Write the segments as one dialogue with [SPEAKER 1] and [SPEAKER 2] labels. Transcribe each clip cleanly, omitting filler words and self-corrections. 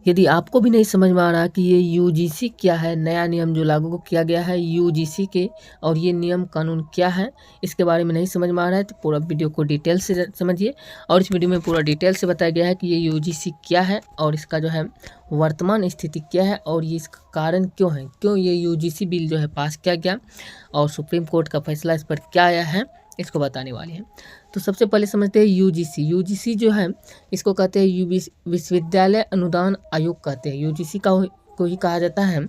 [SPEAKER 1] यदि आपको भी नहीं समझ में आ रहा कि ये यूजीसी क्या है, नया नियम जो लागू किया गया है यूजीसी के, और ये नियम कानून क्या है, इसके बारे में नहीं समझ में आ रहा है तो पूरा वीडियो को डिटेल से समझिए। और इस वीडियो में पूरा डिटेल से बताया गया है कि ये यूजीसी क्या है और इसका जो है वर्तमान स्थिति क्या है और ये इसका कारण क्यों है, क्यों ये यूजीसी बिल जो है पास किया गया और सुप्रीम कोर्ट का फैसला इस पर क्या आया है, इसको बताने वाले हैं। तो सबसे पहले समझते हैं यूजीसी। यूजीसी जो है इसको कहते हैं विश्वविद्यालय अनुदान आयोग कहते हैं। यूजीसी को ही कहा जाता है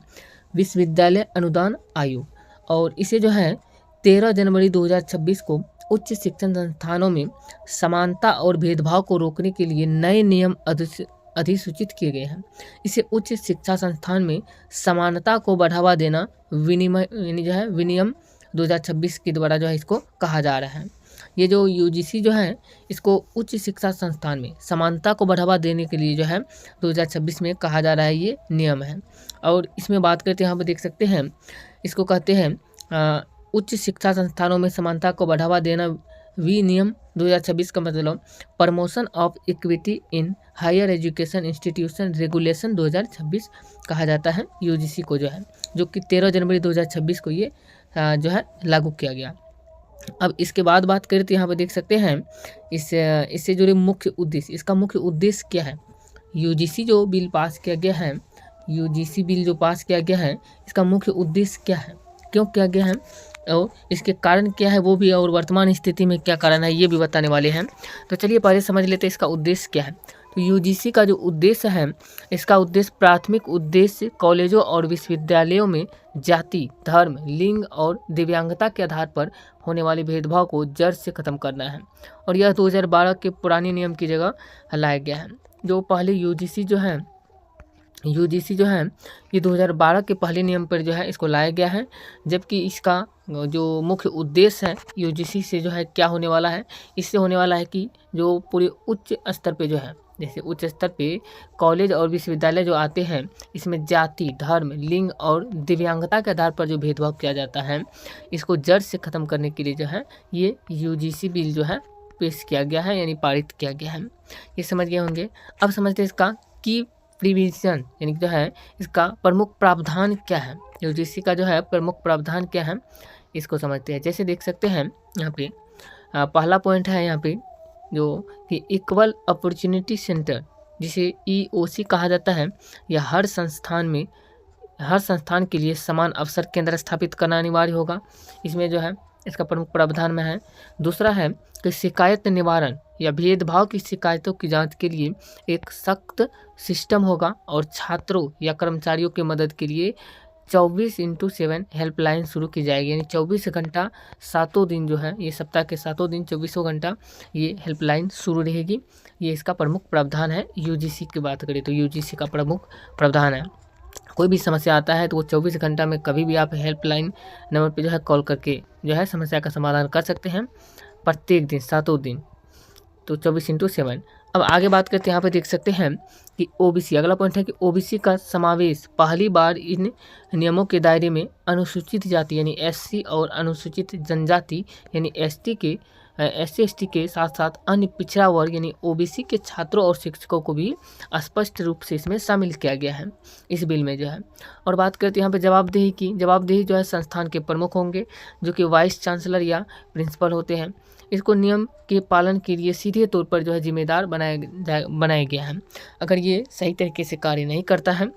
[SPEAKER 1] विश्वविद्यालय अनुदान आयोग। और इसे जो है 13 जनवरी 2026 को उच्च शिक्षण संस्थानों में समानता और भेदभाव को रोकने के लिए नए नियम अधिसूचित किए गए हैं। इसे उच्च शिक्षा संस्थान में समानता को बढ़ावा देना विनियम 2026 के द्वारा जो है इसको कहा जा रहा है। ये जो यूजीसी जो है इसको उच्च शिक्षा संस्थान में समानता को बढ़ावा देने के लिए जो है 2026 में कहा जा रहा है, ये नियम है। और इसमें बात करते हैं, यहाँ पर देख सकते हैं, इसको कहते हैं उच्च शिक्षा संस्थानों में समानता को बढ़ावा देना विनियम 2026 का मतलब promotion of equity in higher education institution regulation 2026 कहा जाता है यूजीसी को, जो है जो कि 13 जनवरी 2026 को ये जो है लागू किया गया। अब इसके बाद बात करें तो यहाँ पर देख सकते हैं इससे जुड़े मुख्य उद्देश्य, इसका मुख्य उद्देश्य क्या है। यूजीसी जो बिल पास किया गया है, यूजीसी बिल जो पास किया गया है इसका मुख्य उद्देश्य क्या है, क्यों किया गया है और इसके कारण क्या है वो भी, और वर्तमान स्थिति में क्या कारण है ये भी बताने वाले हैं। तो चलिए पहले समझ लेते हैं इसका उद्देश्य क्या है। तो यूजीसी का जो उद्देश्य है, इसका उद्देश्य प्राथमिक उद्देश्य कॉलेजों और विश्वविद्यालयों में जाति, धर्म, लिंग और दिव्यांगता के आधार पर होने वाले भेदभाव को जड़ से खत्म करना है। और यह 2012 के पुराने नियम की जगह लाया गया है। जो पहले यूजीसी जो है ये 2012 के पहले नियम पर जो है इसको लाया गया है, जबकि इसका जो मुख्य उद्देश्य है यूजीसी से जो है क्या होने वाला है, इससे होने वाला है कि जो पूरे उच्च स्तर पे जो है, जैसे उच्च स्तर पे कॉलेज और विश्वविद्यालय जो आते हैं, इसमें जाति, धर्म, लिंग और दिव्यांगता के आधार पर जो भेदभाव किया जाता है, इसको जड़ से ख़त्म करने के लिए जो है ये यूजीसी बिल जो है पेश किया गया है, यानी पारित किया गया है। ये समझ गए होंगे। अब समझते हैं इसका की प्रिविजन, यानी जो है इसका प्रमुख प्रावधान क्या है, यूजीसी का जो है प्रमुख प्रावधान क्या है, इसको समझते हैं। जैसे देख सकते हैं यहाँ पे पहला पॉइंट है यहाँ पे जो कि इक्वल अपॉर्चुनिटी सेंटर, जिसे ईओसी कहा जाता है, यह हर संस्थान के लिए समान अवसर केंद्र स्थापित करना अनिवार्य होगा। इसमें जो है इसका प्रमुख प्रावधान में है। दूसरा है कि शिकायत निवारण या भेदभाव की शिकायतों की जांच के लिए एक सख्त सिस्टम होगा और छात्रों या कर्मचारियों की मदद के लिए 24/7 हेल्पलाइन शुरू की जाएगी, यानी 24 घंटा 7 दिन जो है, ये सप्ताह के 7 दिन 24 घंटा ये हेल्पलाइन शुरू रहेगी। ये इसका प्रमुख प्रावधान है। यूजीसी की बात करें तो यूजीसी का प्रमुख प्रावधान है, कोई भी समस्या आता है तो वो 24 घंटा में कभी भी आप हेल्पलाइन नंबर पे जो है कॉल करके जो है समस्या का समाधान कर सकते हैं, प्रत्येक दिन 7 दिन, तो 24/7। अब आगे बात करते हैं, यहाँ पे देख सकते हैं कि ओबीसी, अगला पॉइंट है कि ओबीसी का समावेश पहली बार इन नियमों के दायरे में अनुसूचित जाति यानी एससी और अनुसूचित जनजाति यानी एससी/एसटी के साथ साथ अन्य पिछड़ा वर्ग यानी ओबीसी के छात्रों और शिक्षकों को भी स्पष्ट रूप से इसमें शामिल किया गया है इस बिल में जो है। और बात करते हैं यहाँ पे जवाबदेही की। जवाबदेही जो है संस्थान के प्रमुख होंगे, जो कि वाइस चांसलर या प्रिंसिपल होते हैं। इसको नियम के पालन के लिए सीधे तौर पर जो है जिम्मेदार बनाया गया है। अगर ये सही तरीके से कार्य नहीं करता है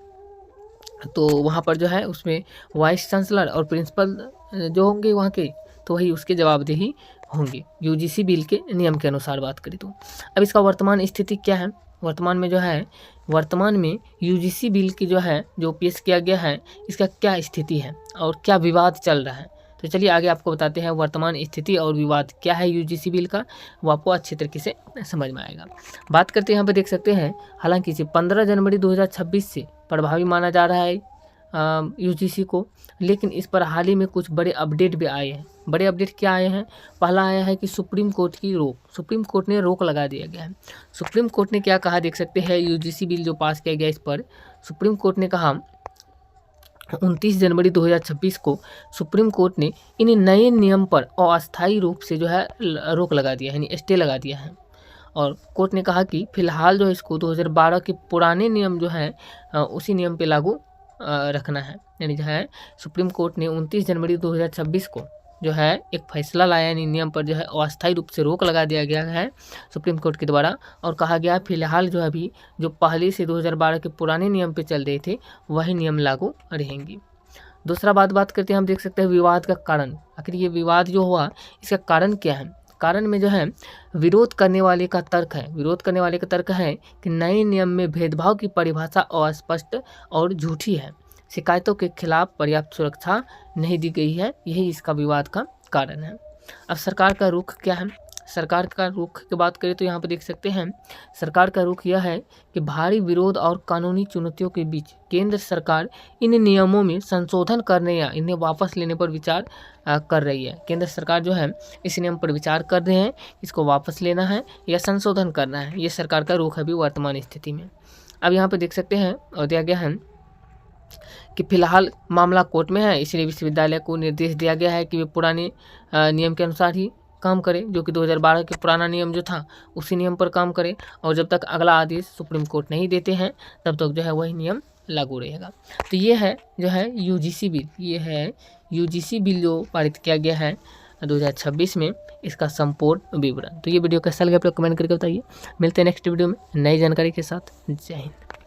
[SPEAKER 1] तो वहाँ पर जो है उसमें वाइस चांसलर और प्रिंसिपल जो होंगे वहाँ के, तो वही उसके जवाबदेही होंगे यूजीसी बिल के नियम के अनुसार बात करें तो। अब इसका वर्तमान स्थिति क्या है, वर्तमान में यूजीसी बिल की जो है जो पेश किया गया है, इसका क्या स्थिति है और क्या विवाद चल रहा है। तो चलिए आगे आपको बताते हैं वर्तमान स्थिति और विवाद क्या है यूजीसी बिल का, वो आपको अच्छे तरीके से समझ में आएगा। बात करते हैं, यहाँ पे देख सकते हैं, हालांकि इसे 15 जनवरी 2026 से प्रभावी माना जा रहा है यूजीसी को, लेकिन इस पर हाल ही में कुछ बड़े अपडेट भी आए हैं। बड़े अपडेट क्या आए हैं, पहला आया है कि सुप्रीम कोर्ट ने रोक लगा दिया गया है। सुप्रीम कोर्ट ने क्या कहा देख सकते हैं, यूजीसी बिल जो पास किया गया इस पर सुप्रीम कोर्ट ने कहा 29 जनवरी 2026 को सुप्रीम कोर्ट ने इन नए नियम पर अस्थायी रूप से जो है रोक लगा दिया है, यानी स्टे लगा दिया है। और कोर्ट ने कहा कि फिलहाल जो है इसको 2012 के पुराने नियम जो है उसी नियम पे लागू रखना है। यानी जो है सुप्रीम कोर्ट ने 29 जनवरी 2026 को जो है एक फैसला लाया, यानी नियम पर जो है अस्थायी रूप से रोक लगा दिया गया है सुप्रीम कोर्ट के द्वारा, और कहा गया फिलहाल जो अभी जो पहले से 2012 के पुराने नियम पे चल रहे थे वही नियम लागू रहेंगी। दूसरा बात करते हैं, हम देख सकते हैं विवाद का कारण। आखिर ये विवाद जो हुआ इसका कारण क्या है? कारण में जो है विरोध करने वाले का तर्क है कि नए नियम में भेदभाव की परिभाषा अस्पष्ट और झूठी है, शिकायतों के खिलाफ पर्याप्त सुरक्षा नहीं दी गई है, यही इसका विवाद का कारण है। अब सरकार का रुख क्या है? सरकार का रुख की बात करें तो यहाँ पर देख सकते हैं सरकार का रुख यह है कि भारी विरोध और कानूनी चुनौतियों के बीच केंद्र सरकार इन नियमों में संशोधन करने या इन्हें वापस लेने पर विचार कर रही है। केंद्र सरकार जो है इस नियम पर विचार कर रहे हैं, इसको वापस लेना है या संशोधन करना है, ये सरकार का रुख है अभी वर्तमान स्थिति में। अब यहाँ पर देख सकते हैं और दिया गया है कि फिलहाल मामला कोर्ट में है, इसलिए विश्वविद्यालय को निर्देश दिया गया है कि वे पुराने नियम के अनुसार ही काम करें, जो कि 2012 के पुराना नियम जो था उसी नियम पर काम करें, और जब तक अगला आदेश सुप्रीम कोर्ट नहीं देते हैं तब तक जो है वही नियम लागू रहेगा। तो ये है जो है यूजीसी बिल, ये है यूजीसी बिल जो पारित किया गया है 2026 में, इसका संपूर्ण विवरण। तो ये वीडियो कैसा लगा आप लोग कमेंट करके बताइए। मिलते हैं नेक्स्ट वीडियो में नई जानकारी के साथ। जय हिंद।